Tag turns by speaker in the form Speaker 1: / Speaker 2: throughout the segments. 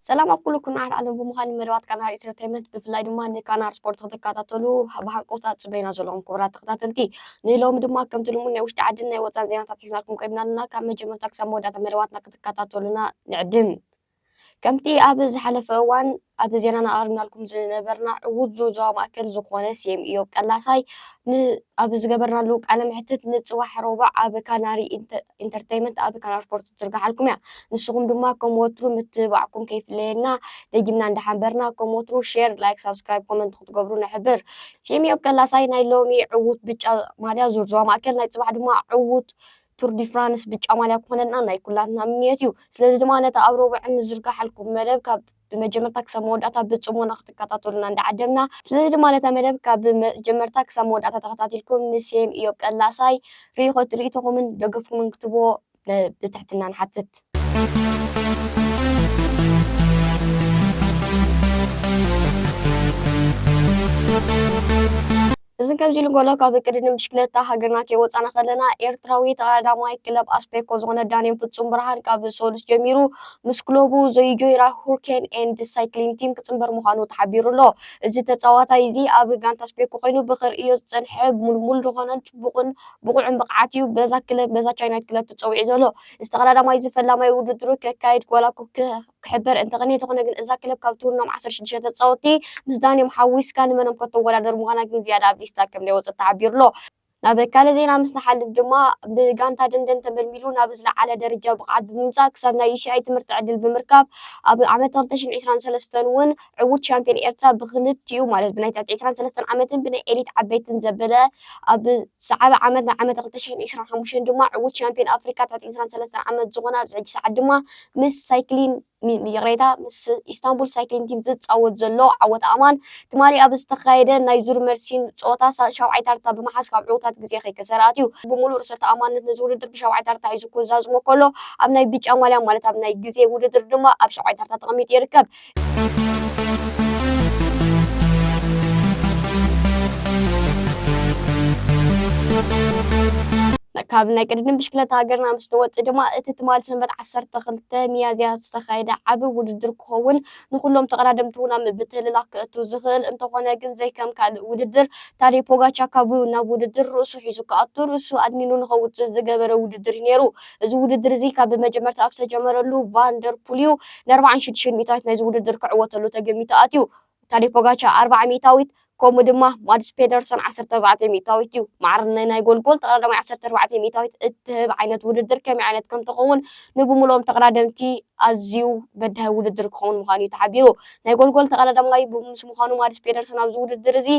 Speaker 1: ሰላም ኩልኩም على ዓለም ብምዃን መደባት ካናል ኢንተርቴይንመንት ብፍላይ ድማ ንካናል ስፖርት ክትከታተሉ ብሃንቆታ ጽበይና ዘለኹም ክቡራት ተኸታተልቲ ንሎም ድማ ከምቲ ልሙድ ናይ ውሽጢ ዓድን ናይ ወፃን ዜናታት ሒዝናልኩም ቀሪብናልና ካብ መጀመርታ ክሳብ መወዳእታ መደባትና ክትከታተሉና ንዕድም ከምቲ ኣብ ዝሓለፈ እዋን ኣብ ዜናና ኣቅርብናልኩም ዝነበርና ዕዉት ዞባ ማእከል ዝኾነ ሲኤም ኢዮብ ቀላሳይ ኣብ ዝገበርናሉ ቃለ መሕትት ንጽባሕ ረቡዕ ኣብ ካናሪ ኢንተርቴይንመንት ኣብ ካናል ስፖርት ዝርጋሓልኩም እያ ንስኹም ድማ ከም ወትሩ ምትባዕኩም ከይፍለየና ደጊምና እንዳሓንበርና ከም ወትሩ ሼር ላይክ ሳብስክራይብ ኮመንት ክትገብሩ ንሕብር ሲኤም ኢዮብ ቀላሳይ ናይ ሎሚ ዕዉት ብጫ ማልያ ዙር ዞባ ማእከል ናይ ጽባሕ ድማ ዕዉት ቱር ዲ ፍራንስ ብጫ ማልያ ክኾነና ናይ ኩላትና ምንየት እዩ ስለዚ ድማ ነታ ኣብ ረቡዕ ንዝርጋሓልኩም መደብ ካብ በመጀመርታ ክሳብ መወዳእታ ብጽሞና ክትከታተሉና እንዳዓደምና ስለዚ ድማ ነታ መደብ ካብ በመጀመርታ ክሳብ መወዳእታ ተኸታተልኩም ንሲኤም ኢዮብ ቀላሳይ ርኢቶኹምን ደገፍኩምን ክትብዎ ብትሕትና ንሓትት እዝን ከምዚ ኢሉ እንከሎ ካብ ቅድድም ብሽክሌታ ሃገርና ከይወፃና ከለና ኤርትራዊ ተቀዳማይ ክለብ ኣስፔኮ ዝኾነ ዳንኤል ፍጹም ብርሃን ካብ ሰሉስ ጀሚሩ ምስ ክለቡ ዘይጆይራ ሁርኬን ኤንድ ሳይክሊንግ ቲም ክጽንበር ምዃኑ ተሓቢሩ ኣሎ እዚ ተጻዋታይ እዚ ኣብ ጋንታ ኣስፔኮ ኮይኑ ብኽርኢዮ ዝጸንሐ ሙልሙል ዝኾነን ጽቡቕን ብቑዕን ብቕዓት እዩ በዛ ቻይናይት ክለብ ተጸዊዑ ዘሎ እዚ ተቀዳዳማይ ዝፈላማይ ውድድሩ ከካይድ ጎላኩ ክሕበር እንተኾነ ግን እዛ ክለብ ካብ ትውርኖም 16 ተጻወቲ ምስ ዳንኤል ሓዊስካ ንመኖም ከተወዳደር ምዃና ግን ዝያዳ ኣብ ሊስታ ከም ዘይወፅእ ተሓቢሩ ኣሎ ናብ ካለ ዜና ምስ ንሓልፍ ድማ ብጋንታ ደንደን ተመልሚሉ ናብ ዝለዓለ ደረጃ ብቕዓት ብምምጻእ ክሳብ ናይ ኤሽያ ትምህርቲ ዕድል ብምርካብ ኣብ ዓመት 2023 እውን ዕዉት ሻምፒዮን ኤርትራ ብክልቲኡ ማለት ብናይ 23 ዓመትን ብናይ ኤሊት ዓበይትን ዘበለ ኣብ ሰዓበ ዓመት ናይ ዓመት 2025 ድማ ዕዉት ሻምፒዮን ኣፍሪካ 23 ዓመት ዝኾነ ኣብ ሕጂ ሰዓት ድማ ምስ ሳይክሊን ሚሬታ ምስ ኢስታንቡል ሳይክሊንግ ቲም ዝጻወት ዘሎ ዓወት ኣማን ትማሊ ኣብ ዝተኻየደ ናይ ዙር መርሲን ጾታ ሻውዓይ ታርታ ብምሓዝ ካብ ዕዉታት ግዜ ከይከሰራት እዩ ብሙሉእ ርእሰ ተኣማንነት ነዚ ውድድር ብሻውዓይ ታርታ ሒዙ ክዛዝሞ ከሎ ኣብ ናይ ብጫ ማልያ ማለት ኣብ ናይ ግዜ ውድድር ድማ ኣብ ሻውዓይ ታርታ ተቐሚጡ ይርከብ ካብ ናይ ቅድድም ብሽክሌታ ሃገርና ምስ ተወፅእ ድማ እቲ ትማል ሰንበት 12 ሚያዝያ ዝተኻየደ ዓቢ ውድድር ክኸውን ንኩሎም ተቀዳደምቲ እውን ብትህልላክ ክእቱ ዝኽእል እንተኾነ ግን ዘይከም ካልእ ውድድር ታዴ ፖጋቻ ካብ ናብ ውድድር ርእሱ ሒዙ ክኣቱ ርእሱ ኣድኒኑ ንኸውፅእ ዝገበረ ውድድር ነይሩ እዚ ውድድር እዚ ካብ ብመጀመርታ ኣብ ዝተጀመረሉ ቫንደርፑል እዩ ን46 ሚታዊት ናይዚ ውድድር ክዕወተሉ ተገሚቱ ኣትዩ ታዴ ፖጋቻ 40 ሚታዊት ከምኡ ድማ ማድስ ፔደርሰን 14 ሚታዊት እዩ ማዕርነይ ናይ ጎልጎል ተቀዳዳማይ 14 ሚታዊት እትህብ ዓይነት ውድድር ከመይ ዓይነት ከም ተኸውን ንብሙሉኦም ተቀዳደምቲ ኣዝዩ በዳሂ ውድድር ክኸውን ምዃኑ ተሓቢሩ ናይ ጎልጎል ተቀዳዳማይ ምስ ምዃኑ ማድስ ፔደርሰን ኣብዚ ውድድር እዚ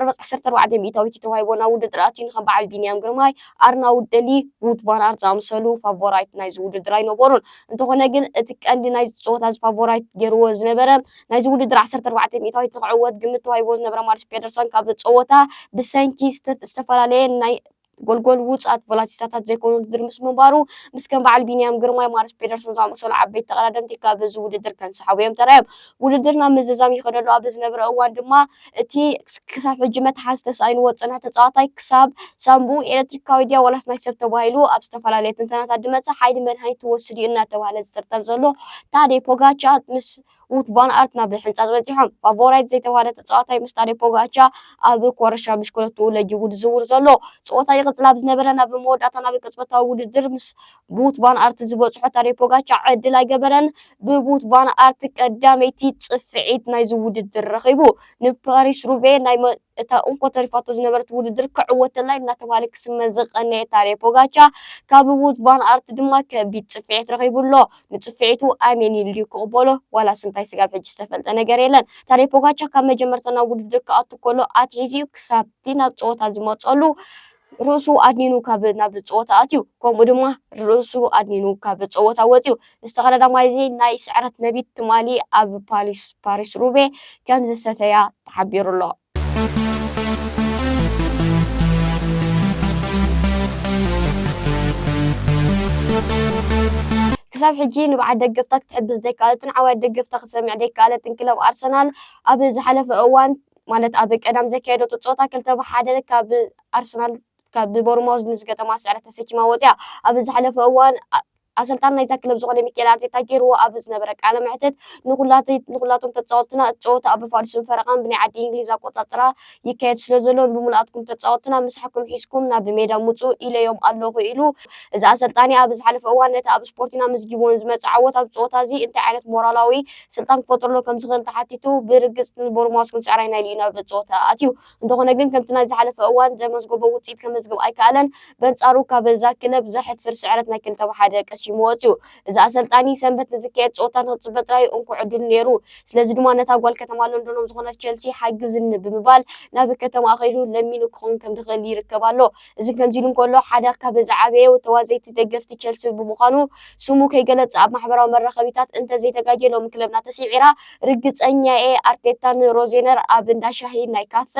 Speaker 1: 14 ሚታዊት ተዋሂቦ ናብ ውድድር ኣትዩ ከም በዓል ቢንያም ግርማይ ኣርናውት ደሊ ውት ቫን ኣርት ዝኣመሰሉ ፋቮራይት ናይዚ ውድድር ኣይነበሩን እንተኾነ ግን እቲ ቀንዲ ናይ ፆታ ፋቮራይት ገይርዎ ዝነበረ ናይዚ ውድድር 14 ሚታዊት ንክዕወት ግምት ተዋሂቦ ዝነበረ ማድስ ፔደርሰን ካብ ጾወታ ብሰንኪ ዝተፈላለየ ናይ ጎልጎል ውጻት ቮላቲሳታት ዘይኮኑ ውድድር ምስ ምንባሩ ምስ ከም በዓል ቢንያም ግርማይ ማድስ ፔደርሰን ዝኣመሰሉ ዓበይቲ ተቀዳደምቲ ካብ እዚ ውድድር ከንሰሓቡ እዮም ተራእዮም ውድድርና ምዝዛም ይኸደሉ ኣብ ዝነበረ እዋን ድማ እቲ ክሳብ ሕጂ መትሓዝ ተሳኢንዎ ዝጸንሐ ተጻዋታይ ክሳብ ሳምቡ ኤሌክትሪካዊ ድያ ዋላስ ናይ ሰብ ተባሂሉ ኣብ ዝተፈላለየ ትንተናታት ድመጽ ሓይሊ መድሃኒት ወስድ እዩ እናተባህለ ዝጥርጠር ዘሎ ታዴ ፖጋቻ ምስ ውት ቫን ኣርት ናብ ሕንጻ ዝበፂሖም ፋቮራይት ዘይተባህለ ተጻዋታይ ምስ ታዴ ፖጋቻ ኣብ ኮረሻ ብሽክለቱ ለጅቡ ዝውር ዘሎ ጾታ ይቅጽል ኣብ ዝነበረ ናብ መወዳእታ ናብ ቅጽበታዊ ውድድር ምስ ውት ቫን ኣርት ዝበጽሖ ታዴ ፖጋቻ ዕድል ኣይገበረን ብውት ቫን ኣርት ቀዳመይቲ ጽፍዒት ናይዚ ውድድር ረኺቡ ንፓሪስ ሩቬ ናይ እታ እንኮ ተሪፋቶ ዝነበረት ውድድር ክዕወተላይ እናተባህለ ክስመ ዝቐነየ ታዴ ፖጋቻ ካብ ውት ቫን ኣርት ድማ ከቢድ ጽፍዒት ረኺቡሎ ንጽፍዒቱ ኣሜን ኢሉ ክቕበሎ ዋላ ስንታይ ስጋብ ሕጂ ዝተፈልጠ ነገር የለን ታዴ ፖጋቻ ካብ መጀመርታ ናብ ውድድር ክኣቱ ከሎ ኣትሒዙ ክሳብቲ ናብ ጾታ ዝመጸሉ ርእሱ ኣድኒኑ ካብ ናብ ጾታ ኣትዩ ከምኡ ድማ ርእሱ ኣድኒኑ ካብ ጾታ ወፅዩ ዝተቀዳዳማይ እዚ ናይ ስዕረት ነቢት ትማሊ ኣብ ፓሪስ ሩቬ ከም ዝሰተያ ተሓቢሩ ኣሎ ክሳብ ሕጂ ንበዓል ደገፍታ ክትሕብዝ ዘይከኣለትን ዓዋይ ደገፍታ ክትሰምዕ ዘይከኣለትን ክለብ ኣርሰናል ኣብ ዝሓለፈ እዋን ማለት ኣብ ቀዳም ዘካየደቶ ጾታ 2-1 ካብ ኣርሰናል ካብ ቦርማውዝ ንዝገጠማ ስዕረት ተሰኪማ ወፅያ ኣብ ዝሓለፈ እዋን ኣሰልጣን ናይዛ ክለብ ዝኾነ ሚኬል ኣርቴታ ገይርዎ ኣብ ዝነበረ ቃለ መሕትት ንኹላቶም ተጻወትና ጨወታ ኣብ ፋሪስን ፈረቓን ብናይ ዓዲ እንግሊዝ ኣቆጻጽራ ይካየድ ስለ ዘሎ ብምልኣትኩም ተጻወትና ምስሓኩም ሒዝኩም ናብ ሜዳ ምፁ ኢለዮም ኣለኹ ኢሉ እዚ ኣሰልጣኒ ኣብ ዝሓለፈ እዋን ነቲ ኣብ ስፖርቲና ምስጊቦን ዝመጽእ ዓወት ኣብ ጨወታ እዚ እንታይ ዓይነት ሞራላዊ ስልጣን ክፈጥረሎ ከም ዝኽእል ተሓቲቱ ብርግጽ ንቦርማውስ ክንስዕራይና ኢሉ ናብ ጨወታ ኣትዩ እንተኾነ ግን ከምቲ ናይ ዝሓለፈ እዋን ዘመዝገቦ ውፅኢት ከመዝግብ ኣይከኣለን በንጻሩ ካብ እዛ ክለብ ዘሕፍር ስዕረት ናይ 2-1 ቀሲሙ ወፅዩ እዚ ኣሰልጣኒ ሰንበት ንዝካየድ ጨወታ ንክፅበ ጥራይ እንኩዕ ዕድል ነይሩ ስለዚ ድማ ነታ ጓል ከተማ ለንደኖም ዝኾነት ቸልሲ ሓግዝኒ ብምባል ናብ ከተማ ከይዱ ለሚኑ ክኸውን ከም ዝኽእል ይርከብ ኣሎ እዚ ከምዚ ኢሉ እንከሎ ሓደ ካብ ዝዓበየ ተዋዘይቲ ደገፍቲ ቸልሲ ብምዃኑ ስሙ ከይገለጽ ኣብ ማሕበራዊ መራኸቢታት እንተዘይተጋጀሎም ክለብና ተሲዒራ ርግፀኛ ኣርቴታን ሮዜነር ኣብ እንዳ ሻሂ ናይ ካፈ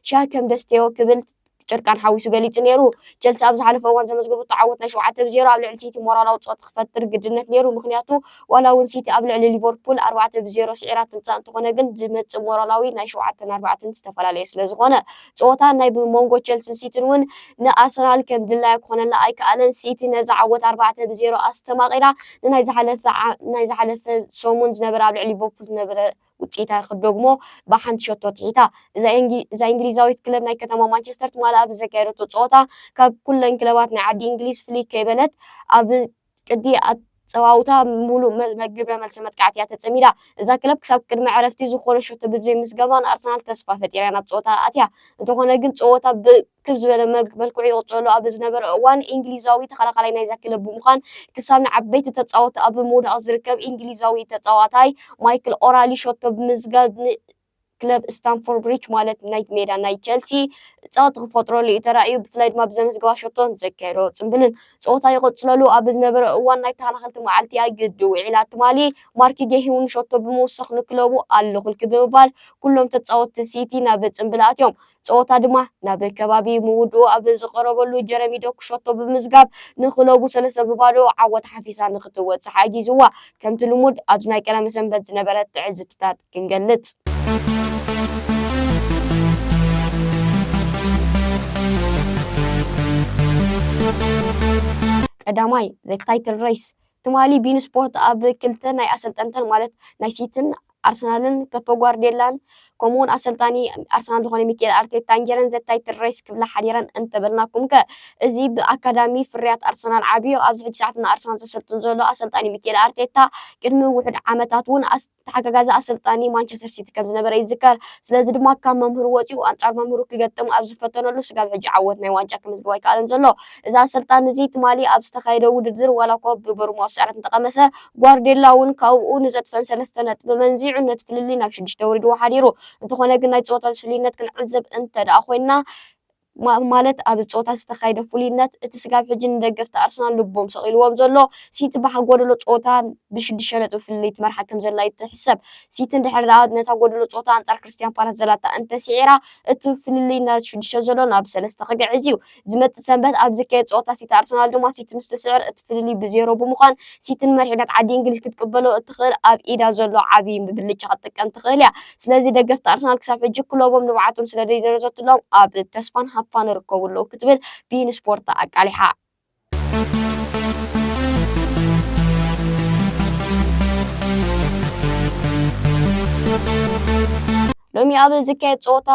Speaker 1: ሻሂ ከም ደስተዮ ክብል ጨርቃን ሓዊሱ ገሊጹ ነይሩ ቸልሲ ኣብ ዝሓለፈ እዋን ዘመዝገቡ ተዓወት ናይ 7-0 ኣብ ልዕሊ ሲቲ ሞራላዊ ፆት ክፈጥር ግድነት ነይሩ ምክንያቱ ዋላ እውን ሲቲ ኣብ ልዕሊ ሊቨርፑል 4-0 ስዒራ ትምፃእ እንትኾነ ግን ዝመፅእ ሞራላዊ ናይ 7-4 ዝተፈላለየ ስለ ዝኾነ ጨወታ ናይ ሞንጎ ቸልሲን ሲቲን እውን ንኣርሰናል ከም ድላይ ክኾነላ ኣይከኣለን ሲቲ ነዛ ዓወት 4-0 ኣስተማቒራ ንናይ ዝሓለፈ ሰሙን ዝነበረ ኣብ ልዕሊ ሊቨርፑል ዝነበረ ውፅኢታ ክደግሞ ብሓንቲ ሸቶ ትሒታ እዛ እንግሊዛዊት ክለብ ናይ ከተማ ማንቸስተር ትማል ኣብ ዘካየደቶ ጨወታ ካብ ኩለን ክለባት ናይ ዓዲ እንግሊዝ ፍልይ ከይበለት ኣብ ቅዲ ፀዋውታ ሙሉእ መግብረ መልሲ መጥቃዕቲ እያ ተፀሚዳ እዛ ክለብ ክሳብ ቅድሚ ዕረፍቲ ዝኾነ ሸቶ ብዘይ ምስገባን ኣርሰናል ተስፋ ፈጢራ ናብ ጨወታ ኣትያ እንተኾነ ግን ጨወታ ብክብ ዝበለ መልክዑ ይቕፅሉ ኣብ ዝነበረ እዋን እንግሊዛዊ ተኸላኻላይ ናይዛ ክለብ ብምዃን ክሳብ ንዓበይቲ ተፃወቲ ኣብ ምውዳቕ ዝርከብ እንግሊዛዊ ተፃዋታይ ማይክል ኦራሊ ሸቶ ብምዝጋብ ክለብ ስታንፎርድ ብሪጅ ማለት ናይ ሜዳ ናይ ቸልሲ ጨወታ ክፈጥረሉ እዩ ተራእዩ ብፍላይ ድማ ብዘመዝገባ ሸቶን ዘካየዶ ፅምብልን ጨወታ ይቕፅለሉ ኣብ ዝነበረ እዋን ናይ ተኸላኸልቲ መዓልቲ ግድ ውዒላ ትማሊ ማርኪ ጌሂውን ሸቶ ብምውሳኽ ንክለቡ ኣለኹልኪ ብምባል ኩሎም ተፃወቲ ሲቲ ናብ ፅምብል ኣትዮም ጨወታ ድማ ናብ ከባቢ ምውድኡ ኣብ ዝቐረበሉ ጀረሚ ዶኩ ሸቶ ብምዝጋብ ንክለቡ 3-0 ዓወት ሓፊሳ ንክትወፅእ ሓጊዝዋ ከምቲ ልሙድ ኣብዚ ናይ ቀዳሚ ሰንበት ዝነበረ ትዕዝብትታት ክንገልጽ ቀዳማይ ዘ ታይትል ሬስ ትማሊ ቢን ስፖርት ኣብ ክልተ ናይ ኣሰልጠንተን ማለት ናይ ሲቲን ኣርሰናልን ፔፕ ጓርዲዮላን ከምኡውን ኣሰልጣኒ ኣርሰናል ዝኾነ ሚኬል ኣርቴታን ጌረን ዘ ታይትል ሬስ ክብላ ሓዲረን እንተበልናኩም ከ እዚ ብኣካዳሚ ፍርያት ኣርሰናል ዓብዮ ኣብዚ ሕጂ ሰዓት ኣርሰናል ዘሰልጥን ዘሎ ኣሰልጣኒ ሚኬል ኣርቴታ ቅድሚ ውሕድ ዓመታት እውን ተሓጋጋዚ ኣሰልጣኒ ማንቸስተር ሲቲ ከም ዝነበረ ይዝከር ስለዚ ድማ ካብ መምህር ወፂኡ ኣንጻር መምህሩ ክገጥም ኣብ ዝፈተነሉ ስጋብ ሕጂ ዓወት ናይ ዋንጫ ከምዝግባ ይከኣለን ዘሎ እዚ ኣሰልጣኒ እዚ ትማሊ ኣብ ዝተኻየደ ውድድር ዋላ እኳ ብቦርማውስ ስዕረት እንተቐመሰ ጓርዲዮላ እውን ካብኡ ንዘጥፈን 3 ነጥቢ መንዚዑ ነቲ ፍልልይ ናብ 6 ወሪድዎ ሓዲሩ እንተኾነ ግን ናይ ጨወታ ፍልይነት ክንዕዘብ እንተደኣ ኮይና ማለት ኣብ ጨወታ ዝተኻየደ ፍሉይነት እቲ ስጋብ ሕጂ ንደገፍቲ ኣርሰናል ልቦም ሰቒልዎም ዘሎ ሲቲ ብጎደሎ ጨወታ ብ6 ነጥቢ ፍልይ ትመርሓ ከም ዘላ ይትሕሰብ ሲቲ እንድሕር ነታ ጎደሎ ጨወታ ኣንጻር ክርስቲያን ፓላስ ዘላታ እንተሲዒራ እቲ ፍልልይ ናብ 6 ዘሎ ናብ 3 ክግዕዝ እዩ ዝመፅእ ሰንበት ኣብ ዝካየድ ጨወታ ሲቲ ኣርሰናል ድማ ሲቲ ምስ ተስዕር እቲ ፍልልይ ብ0 ብምዃን ሲቲን መሪሕነት ዓዲ እንግሊዝ ክትቅበሎ እትኽእል ኣብ ኢዳ ዘሎ ዓብይ ብልጫ ክትጥቀም ትኽእል እያ ስለዚ ደገፍቲ ኣርሰናል ክሳብ ሕጂ ኩሎም ንባዓቶም ስለዘይዘረዘትሎም ኣብ ተስፋን ሃፋን ይርከቡሉ ክትብል ቢን ስፖርት ኣቃሊሓ ሎሚ ኣብ ዝካየድ ጨወታ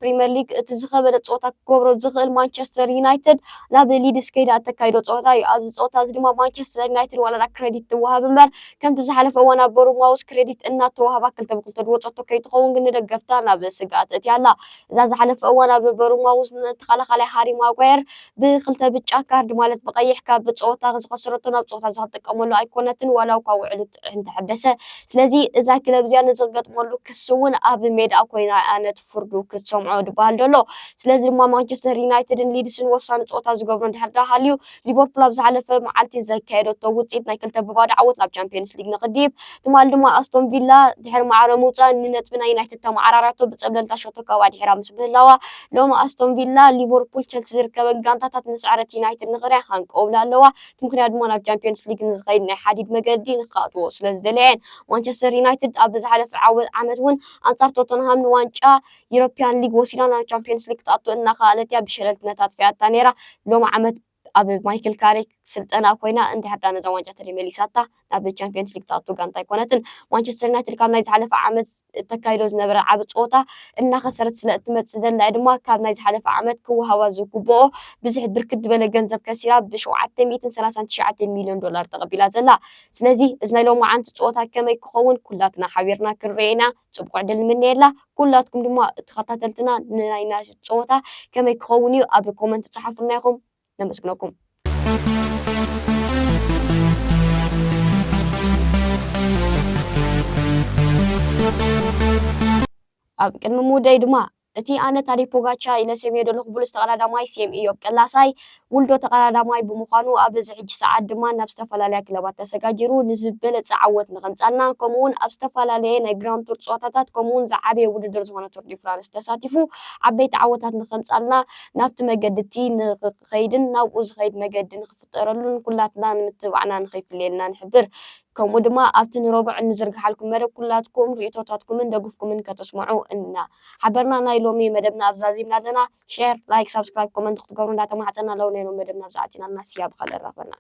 Speaker 1: ፕሪምየር ሊግ እቲ ዝኸበደ ጨወታ ክገብሮ ዝኽእል ማንቸስተር ዩናይትድ ናብ ሊድስ ከይዳ ተካይዶ ጨወታ እዩ ኣብዚ ጨወታ እዚ ድማ ማንቸስተር ዩናይትድ ዋላ ክሬዲት ትወሃብ እምበር ከምቲ ዝሓለፈ እዋን ኣብ ቦርማውስ ክሬዲት እናተወሃባ 2-2 ድወፀቶ ከይትኸውን ግን ደገፍታ ናብ ስጋኣት እትያ ኣላ እዛ ዝሓለፈ እዋን ኣብ ቦርማውስ ተኸላኻላይ ሃሪ ማጓየር ብክልተ ብጫ ካርድ ማለት ብቀይሕ ካብ ጨወታ ዝኸስረቶ ናብ ጨወታ ዝጥቀመሉ ኣይኮነትን ዋላ እኳ ውዕሉ እንተሐደሰ ስለዚ እዛ ክለብ እዚኣ ንዝገጥመሉ ክስ እውን ኣብ ሜዳ ኮይና ኣነት ፍርዱ ክትሰምዖ ድባል ደሎ ስለዚ ድማ ማንቸስተር ዩናይትድን ሊድስን ወሳኒ ጨወታ ዝገብሩ እንድሕር ዳሃልዩ ሊቨርፑል ኣብ ዝሓለፈ መዓልቲ ዘካየደቶ ውፅኢት ናይ 2-0 ዓወት ናብ ቻምፒየንስ ሊግ ንኽዲብ ትማል ድማ ኣስቶን ቪላ ድሕሪ ማዕረ ምውፃእ ንነጥቢ ናይ ዩናይትድ ተማዓራራቶ ብፀብለልታ ሸቶ ካብ ኣድሒራ ምስ ምህላዋ ሎሚ ኣስቶን ቪላ ሊቨርፑል ቸልሲ ዝርከበ ጋንታታት ንስዕረት ዩናይትድ ንኽሪያ ሃንቀውላ ኣለዋ እቲ ምክንያት ድማ ናብ ቻምፒየንስ ሊግ ንዝኸይድ ናይ ሓዲድ መገዲ ንኽኣትዎ ስለዝደለየን ማንቸስተር ዩናይትድ ኣብ ዝሓለፈ ዓመት እውን ኣንጻር ቶተንሃም ንዋንጫ ዩሮፒያን ሊግ ወሲዳ ናብ ቻምፒየንስ ሊግ ተኣቱ እናኻኣለት እያ ብሸለልትነታት ፊያታ ነይራ ሎሚ ዓመት أب مايكل كاريك سلطنا كوينا أنت حتى نزا وانجا تريميلي ساتا ناب تشامبيونز ليج تاتو غانتاي كونتن مانشستر يونايتد كاب نايز حلف عامت تكايدو زنبر عاب صوتا إن خسرت سلأتمت زل عدما كاب نايز حلف عامت كو هوازو كوبو بزح بركد بلا جنزب كثيرة بشوعة 139 مليون دولار تقبيلا زلا سلازي إذن لو ما عن صوتا كما يكون كلاتنا حبيرنا كرينا صبقوا عدل من يلا كلاتكم دما تخططلتنا ناينا صوتا كما يكونوا أب كومنت تصحفناكم نمسكناكم أب كان مودي دما እቲ ኣነ ታሪክ ፖጋቻ ኢለ ሰሚዮ ዘለኹ ብሉስ ተቐዳዳማይ ሲኤም ኢዮብ ቀላሳይ ውልዶ ተቐዳዳማይ ብምዃኑ ኣብ እዚ ሕጂ ሰዓት ድማ ናብ ዝተፈላለያ ክለባት ተሰጋጊሩ ንዝበለፀ ዓወት ንኸምፃልና ከምኡውን ኣብ ዝተፈላለየ ናይ ግራውንድ ቱር ፀዋታታት ከምኡውን ዝዓበየ ውድድር ዝኾነ ቱር ዲ ፍራንስ ተሳቲፉ ዓበይቲ ዓወታት ንኸምፃልና ናብቲ መገዲ እቲ ንኽኸይድን ናብኡ ዝኸይድ መገዲ ንኽፍጠረሉን ኩላትና ንምትባዕና ንኸይፍለየልና ንሕብር ከምኡ ድማ ኣብቲ ንረብዕ ንዝርግሓልኩም መደብ ኩላትኩም ርእቶታትኩምን ደጉፍኩምን ከተስምዑ እና ሓበርና ናይ ሎሚ መደብና ኣብዛዚምና ኣለና ሼር ላይክ ሰብስክራይብ ኮመንት ክትገብሩ እንዳተማሕፀና ኣለዉ ናይ ሎሚ መደብና ኣብዛዓቲና እናስያ ብካልእ ረኸበና